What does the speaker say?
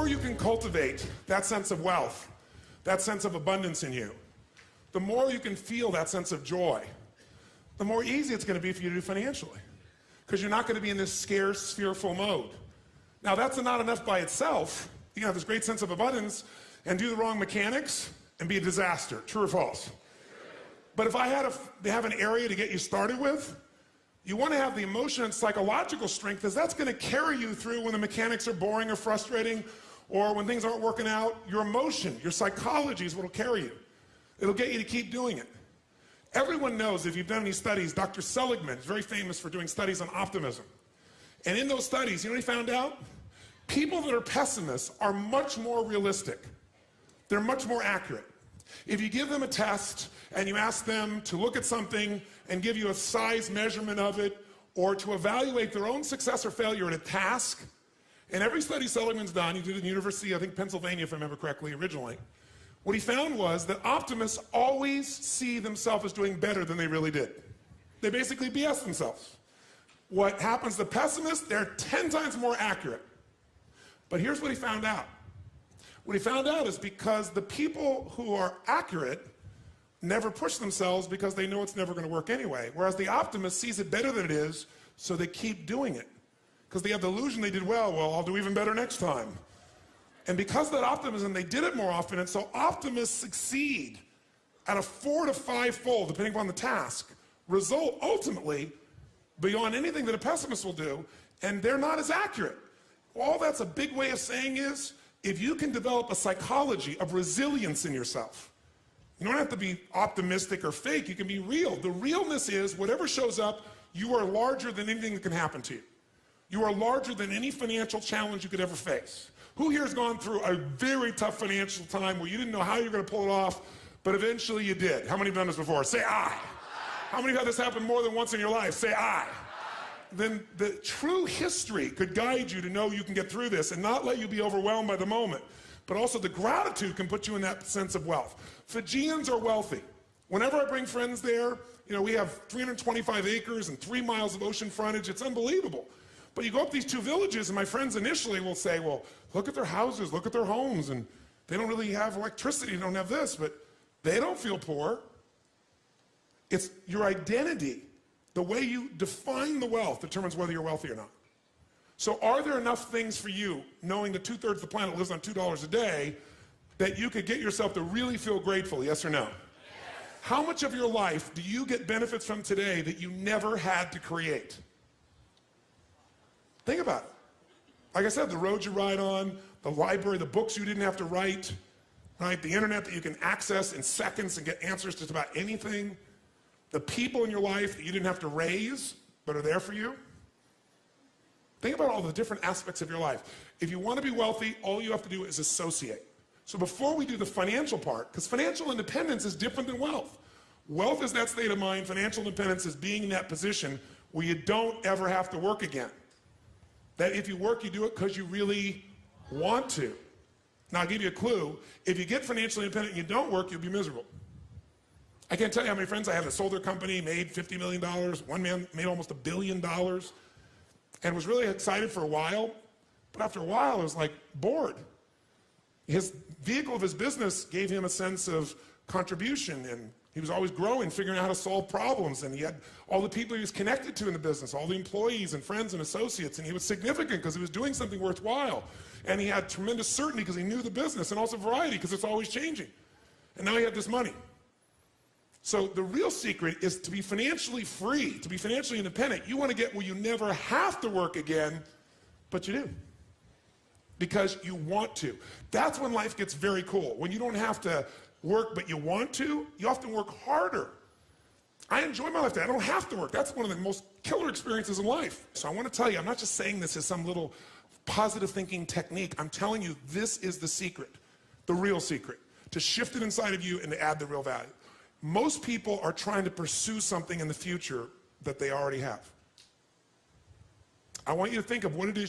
more you can cultivate that sense of wealth, that sense of abundance in you, the more you can feel that sense of joy, the more easy it's going to be for you to do financially. Because you're not going to be in this scarce, fearful mode. Now, that's not enough by itself. You can have this great sense of abundance and do the wrong mechanics and be a disaster. True or false? But if I had to have an area to get you started with, you want to have the emotion and psychological strength, because that's going to carry you through when the mechanics are boring or frustrating, or when things aren't working out. Your emotion, your psychology is what will carry you. It'll get you to keep doing it. Everyone knows, if you've done any studies, Dr. Seligman is very famous for doing studies on optimism. And in those studies, you know what he found out? People that are pessimists are much more realistic. They're much more accurate. If you give them a test and you ask them to look at something and give you a size measurement of it, or to evaluate their own success or failure at a task, in every study Seligman's done, he did it in University, I think Pennsylvania if I remember correctly originally, what he found was that optimists always see themselves as doing better than they really did. They basically BS themselves. What happens to pessimists, they're 10 times more accurate. But here's what he found out. What he found out is because the people who are accurate never push themselves because they know it's never going to work anyway. Whereas the optimist sees it better than it is, so they keep doing it. Because they have the illusion they did well, I'll do even better next time. And because of that optimism, they did it more often, and so optimists succeed at a 4 to 5-fold, depending upon the task, result ultimately beyond anything that a pessimist will do, and they're not as accurate. All that's a big way of saying is, if you can develop a psychology of resilience in yourself, you don't have to be optimistic or fake, you can be real. The realness is, whatever shows up, you are larger than anything that can happen to you. You are larger than any financial challenge you could ever face. Who here has gone through a very tough financial time where you didn't know how you were going to pull it off, but eventually you did? How many have done this before? Say aye. How many have had this happen more than once in your life? Say aye. Then the true history could guide you to know you can get through this and not let you be overwhelmed by the moment. But also the gratitude can put you in that sense of wealth. Fijians are wealthy. Whenever I bring friends there, we have 325 acres and 3 miles of ocean frontage. It's unbelievable. But you go up these 2 villages, and my friends initially will say, well, look at their houses, look at their homes, and they don't really have electricity, they don't have this, but they don't feel poor. It's your identity. The way you define the wealth determines whether you're wealthy or not. So are there enough things for you, knowing that 2/3 of the planet lives on $2 a day, that you could get yourself to really feel grateful, yes or no? Yes. How much of your life do you get benefits from today that you never had to create? Think about it. Like I said, the road you ride on, the library, the books you didn't have to write, right? The internet that you can access in seconds and get answers to just about anything. The people in your life that you didn't have to raise, but are there for you. Think about all the different aspects of your life. If you want to be wealthy, all you have to do is associate. So before we do the financial part, because financial independence is different than wealth. Wealth is that state of mind. Financial independence is being in that position where you don't ever have to work again. That if you work, you do it because you really want to. Now, I'll give you a clue. If you get financially independent and you don't work, you'll be miserable. I can't tell you how many friends I have that sold their company, made $50 million. One man made almost $1 billion and was really excited for a while. But after a while, it was like bored. His vehicle of his business gave him a sense of contribution, and he was always growing, figuring out how to solve problems, and he had all the people he was connected to in the business, all the employees and friends and associates, and he was significant because he was doing something worthwhile. And he had tremendous certainty because he knew the business, and also variety because it's always changing. And now he had this money. So the real secret is to be financially free, to be financially independent. You want to get where you never have to work again, but you do. Because you want to. That's when life gets very cool. When you don't have to work, but you want to, you often work harder. I enjoy my life today. I don't have to work. That's one of the most killer experiences in life. So I want to tell you, I'm not just saying this as some little positive thinking technique. I'm telling you, this is the secret, the real secret, to shift it inside of you and to add the real value. Most people are trying to pursue something in the future that they already have. I want you to think of what it is